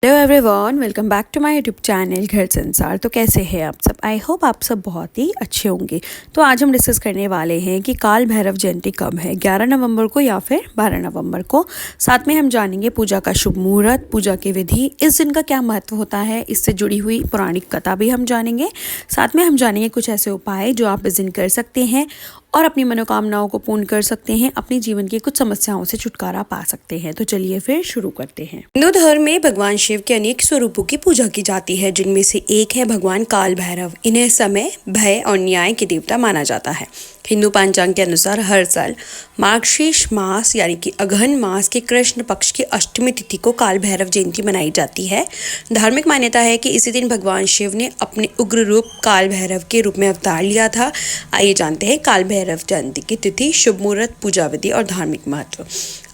Hello everyone, welcome back to my YouTube channel Ghar Sansar. तो कैसे हैं आप सब? आई होप आप सब बहुत ही अच्छे होंगे। तो आज हम डिस्कस करने वाले हैं कि काल भैरव जयंती कब है, 11 नवंबर को या फिर 12 नवंबर को। साथ में हम जानेंगे पूजा का शुभ मुहूर्त, पूजा की विधि, इस दिन का क्या महत्व होता है, इससे जुड़ी हुई पौराणिक कथा भी हम जानेंगे। साथ में हम जानेंगे कुछ ऐसे उपाय जो आप इस दिन कर सकते हैं और अपनी मनोकामनाओं को पूर्ण कर सकते हैं, अपने जीवन की कुछ समस्याओं से छुटकारा पा सकते हैं। तो चलिए फिर शुरू करते हैं। हिंदू धर्म में भगवान शिव के अनेक स्वरूपों की पूजा की जाती है, जिनमें से एक है भगवान काल भैरव। इन्हें समय, भय और न्याय के देवता माना जाता है। हिंदू पंचांग के अनुसार हर साल मार्गशीर्ष मास यानी कि अगहन मास के कृष्ण पक्ष की अष्टमी तिथि को काल भैरव जयंती मनाई जाती है। धार्मिक मान्यता है कि इसी दिन भगवान शिव ने अपने उग्र रूप काल भैरव के रूप में अवतार लिया था। आइए जानते हैं काल भैरव जयंती की तिथि, शुभ मुहूर्त, पूजा विधि और धार्मिक महत्व।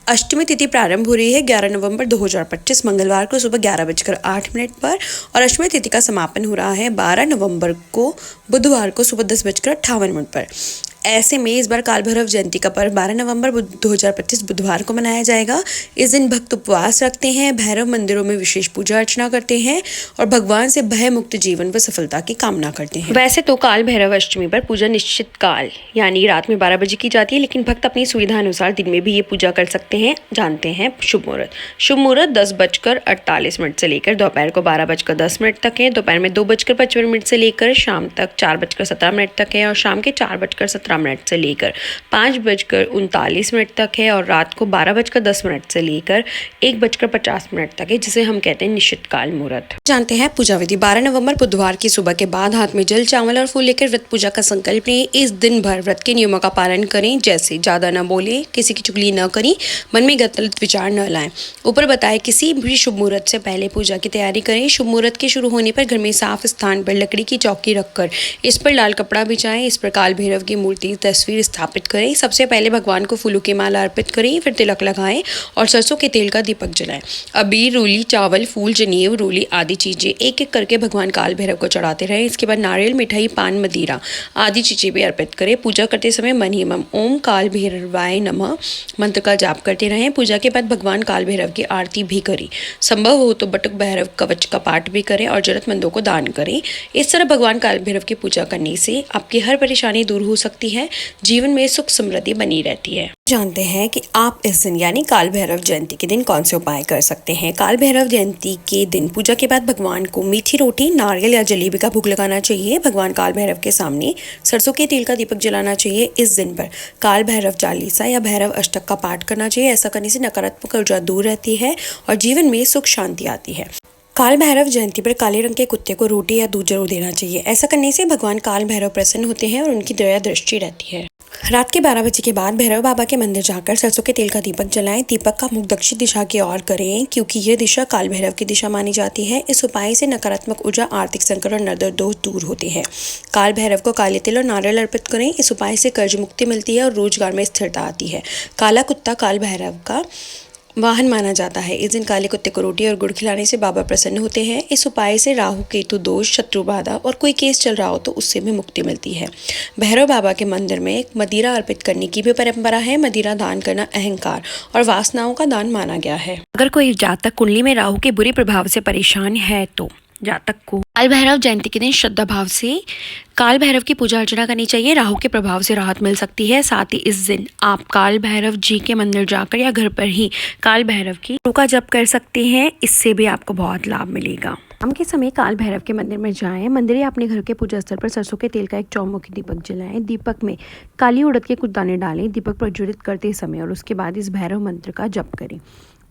अष्टमी तिथि प्रारंभ हो रही है 11 नवंबर 2025 मंगलवार को सुबह 11:08 पर और अष्टमी तिथि का समापन हो रहा है 12 नवंबर को बुधवार को सुबह 10:58 पर। ऐसे में इस बार काल भैरव जयंती का पर्व 12 नवंबर 2025 बुधवार को मनाया जाएगा। इस दिन भक्त उपवास रखते हैं, भैरव मंदिरों में विशेष पूजा अर्चना करते हैं और भगवान से भय मुक्त जीवन व सफलता की कामना करते हैं। वैसे तो काल भैरव अष्टमी पर पूजा निश्चित काल यानी रात में 12 बजे की जाती है, लेकिन भक्त अपनी सुविधा अनुसार दिन में भी ये पूजा कर सकते हैं। जानते हैं शुभ मुहूर्त। शुभ मुहूर्त 10:48 से लेकर दोपहर को 12:10 तक है। दोपहर में 2:55 से लेकर शाम तक 4:17 तक है और शाम के 4:17 से लेकर 5:39 तक है और रात को 12:10 से लेकर 1:50 तक है, जिसे हम कहते हैं निश्चित काल मुहूर्त। जानते हैं पूजा विधि। 12 नवंबर बुधवार की सुबह के बाद हाथ में जल, चावल और फूल लेकर व्रत पूजा का संकल्प लें। इस दिन भर व्रत के नियमों का पालन करें, जैसे ज्यादा न बोले, किसी की चुगली न करें, मन में गलत विचार न लाएं। ऊपर बताए किसी भी शुभ मुहूर्त से पहले पूजा की तैयारी करें। शुभ मुहूर्त के शुरू होने पर घर में साफ स्थान पर लकड़ी की चौकी रखकर इस पर लाल कपड़ा बिछाएं। इस पर काल भैरव की मूर्ति तस्वीर स्थापित करें। सबसे पहले भगवान को फूलों की माला अर्पित करें, फिर तिलक लगाएं और सरसों के तेल का दीपक जलाएं। अबीर, रूली, चावल, फूल, जनेऊ, रूली आदि चीजें एक एक करके भगवान काल भैरव को चढ़ाते रहें। इसके बाद नारियल, मिठाई, पान, मदिरा आदि चीजें भी अर्पित करें। पूजा करते समय मन ही मन ओम काल भैरवाय नमः मंत्र का जाप करते रहें। पूजा के बाद भगवान काल भैरव की आरती भी करें। संभव हो तो बटुक भैरव कवच का पाठ भी करें और जरूरतमंदों को दान करें। इस तरह भगवान काल भैरव की पूजा करने से आपकी हर परेशानी दूर हो सकती है, जीवन में सुख समृद्धि बनी रहती है। जानते हैं कि आप इस दिन यानी काल भैरव जयंती के दिन कौन से उपाय कर सकते हैं। काल भैरव जयंती के दिन पूजा के बाद भगवान को मीठी रोटी, नारियल या जलेबी का भोग लगाना चाहिए। भगवान काल भैरव के सामने सरसों के तेल का दीपक जलाना चाहिए। इस दिन पर काल भैरव चालीसा या भैरव अष्टक का पाठ करना चाहिए। ऐसा करने से नकारात्मक ऊर्जा दूर रहती है और जीवन में सुख शांति आती है। काल भैरव जयंती पर काले रंग के कुत्ते को रोटी या दूध जरूर देना चाहिए। ऐसा करने से भगवान काल भैरव प्रसन्न होते हैं और उनकी दया दृष्टि रहती है। रात के 12 बजे के बाद भैरव बाबा के मंदिर जाकर सरसों के तेल का दीपक जलाएं। दीपक का मुख दक्षिण दिशा की ओर करें, क्योंकि यह दिशा काल भैरव की दिशा मानी जाती है। इस उपाय से नकारात्मक ऊर्जा, आर्थिक संकट और नरदर दोष दूर होते हैं। काल भैरव को काले तिल और नारियल अर्पित करें। इस उपाय से कर्ज मुक्ति मिलती है और रोजगार में स्थिरता आती है। काला कुत्ता काल भैरव का वाहन माना जाता है। इस दिन काले कुत्ते को रोटी और गुड़ खिलाने से बाबा प्रसन्न होते हैं। इस उपाय से राहु, केतु दोष, शत्रु बाधा और कोई केस चल रहा हो तो उससे भी मुक्ति मिलती है। भैरव बाबा के मंदिर में मदिरा अर्पित करने की भी परंपरा है। मदिरा दान करना अहंकार और वासनाओं का दान माना गया है। अगर कोई जातक कुंडली में राहु के बुरे प्रभाव से परेशान है तो जातक को काल भैरव जयंती के दिन श्रद्धा भाव से काल भैरव की पूजा अर्चना करनी चाहिए। राहु के प्रभाव से राहत मिल सकती है। साथ ही इस दिन आप काल भैरव जी के मंदिर जाकर या घर पर ही काल भैरव की का जप कर सकते हैं। इससे भी आपको बहुत लाभ मिलेगा। शाम के समय काल भैरव के मंदिर में जाएं। मंदिर या अपने घर के पूजा स्थल पर सरसों के तेल का एक चौमुखी दीपक जलाएं। दीपक में काली उड़द के कुछ दाने डालें। दीपक प्रज्वलित करते समय और उसके बाद इस भैरव मंत्र का जप करें।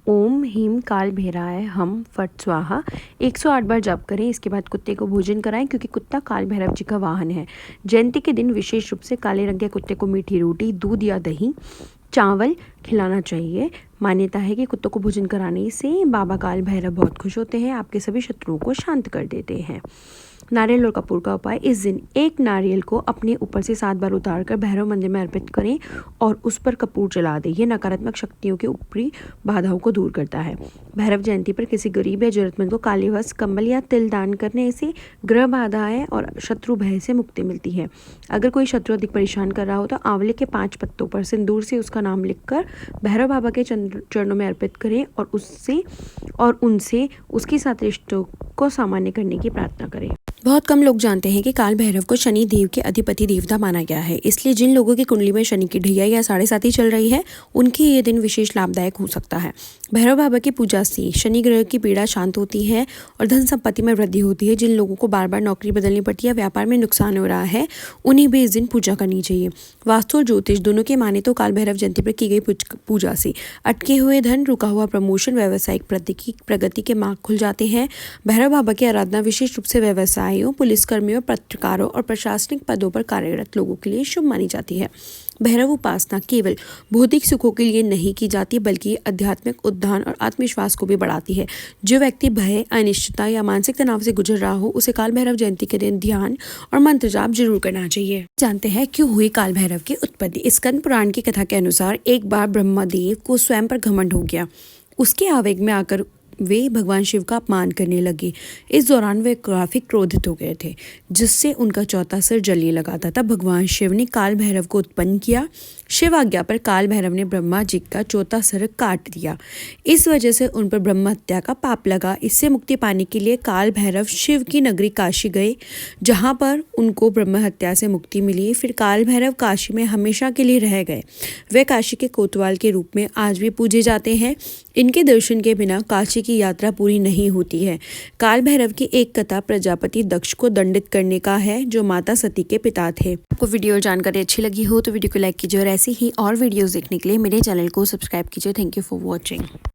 ओम ह्रीं काल भैराय हम फट स्वाहा 108 बार जप करें। इसके बाद कुत्ते को भोजन कराएं, क्योंकि कुत्ता काल भैरव जी का वाहन है। जयंती के दिन विशेष रूप से काले रंग के कुत्ते को मीठी रोटी, दूध या दही, चावल खिलाना चाहिए। मान्यता है कि कुत्तों को भोजन कराने से बाबा काल भैरव बहुत खुश होते हैं, आपके सभी शत्रुओं को शांत कर देते हैं। नारियल और कपूर का उपाय। इस दिन एक नारियल को अपने ऊपर से 7 बार उतारकर भैरव मंदिर में अर्पित करें और उस पर कपूर जला दें। ये नकारात्मक शक्तियों के ऊपरी बाधाओं को दूर करता है। भैरव जयंती पर किसी गरीब या जरूरतमंद को काले वस्त्र, कंबल या तिल दान करने से ग्रह बाधाएं और शत्रु भय से मुक्ति मिलती है। अगर कोई शत्रु अधिक परेशान कर रहा हो तो आंवले के 5 पत्तों पर सिंदूर से उसका नाम लिखकर भैरव बाबा के चरणों में अर्पित करें और उनसे उसके साथ रिश्तों को सामान्य करने की प्रार्थना करें। बहुत कम लोग जानते हैं कि काल भैरव को शनि देव के अधिपति देवता माना गया है। इसलिए जिन लोगों की कुंडली में शनि की ढैया या 7.5 चल रही है, उनके ये दिन विशेष लाभदायक हो सकता है। भैरव बाबा की पूजा से शनि ग्रह की पीड़ा शांत होती है और धन संपत्ति में वृद्धि होती है। जिन लोगों को बार बार नौकरी बदलनी पड़ती है, व्यापार में नुकसान हो रहा है, उन्हें भी इस दिन पूजा करनी चाहिए। वास्तु और ज्योतिष दोनों के माने तो काल भैरव जयंती पर की गई पूजा से अटके हुए धन, रुका हुआ प्रमोशन, व्यावसायिक प्रगति के मार्ग खुल जाते हैं। भैरव बाबा की आराधना विशेष रूप से व्यवसायियों, पुलिसकर्मियों, पत्रकारों और प्रशासनिक पदों पर कार्यरत लोगों के लिए शुभ मानी जाती है। भैरव उपासना केवल भौतिक सुखों के लिए नहीं की जाती, बल्कि आध्यात्मिक उद्धान और आत्मविश्वास को भी बढ़ाती है। जो व्यक्ति भय, अनिश्चितता या मानसिक तनाव से गुजर रहा हो, उसे काल भैरव जयंती के दिन ध्यान और मंत्र जाप जरूर करना चाहिए। जानते हैं क्यों हुई काल भैरव की उत्पत्ति। स्कंद पुराण की कथा के अनुसार एक बार ब्रह्मदेव को स्वयं पर घमंड हो गया। उसके आवेग में आकर वे भगवान शिव का अपमान करने लगे। इस दौरान वे काफी क्रोधित हो गए थे, जिससे उनका चौथा सिर जलने लगा था। तब भगवान शिव ने काल भैरव को उत्पन्न किया। शिव आज्ञा पर काल भैरव ने ब्रह्मा जी का चौथा सिर काट दिया। इस वजह से उन पर ब्रह्म हत्या का पाप लगा। इससे मुक्ति पाने के लिए काल भैरव शिव की नगरी काशी गए, जहां पर उनको ब्रह्म हत्या से मुक्ति मिली। फिर काल भैरव काशी में हमेशा के लिए रह गए। वे काशी के कोतवाल के रूप में आज भी पूजे जाते हैं। इनके दर्शन के बिना काशी की यात्रा पूरी नहीं होती है। काल भैरव की एक कथा प्रजापति दक्ष को दंडित करने का है, जो माता सती के पिता थे। आपको वीडियो जानकारी अच्छी लगी हो तो वीडियो को लाइक कीजिए और ऐसे ही और वीडियोस देखने के लिए मेरे चैनल को सब्सक्राइब कीजिए। Thank you for watching.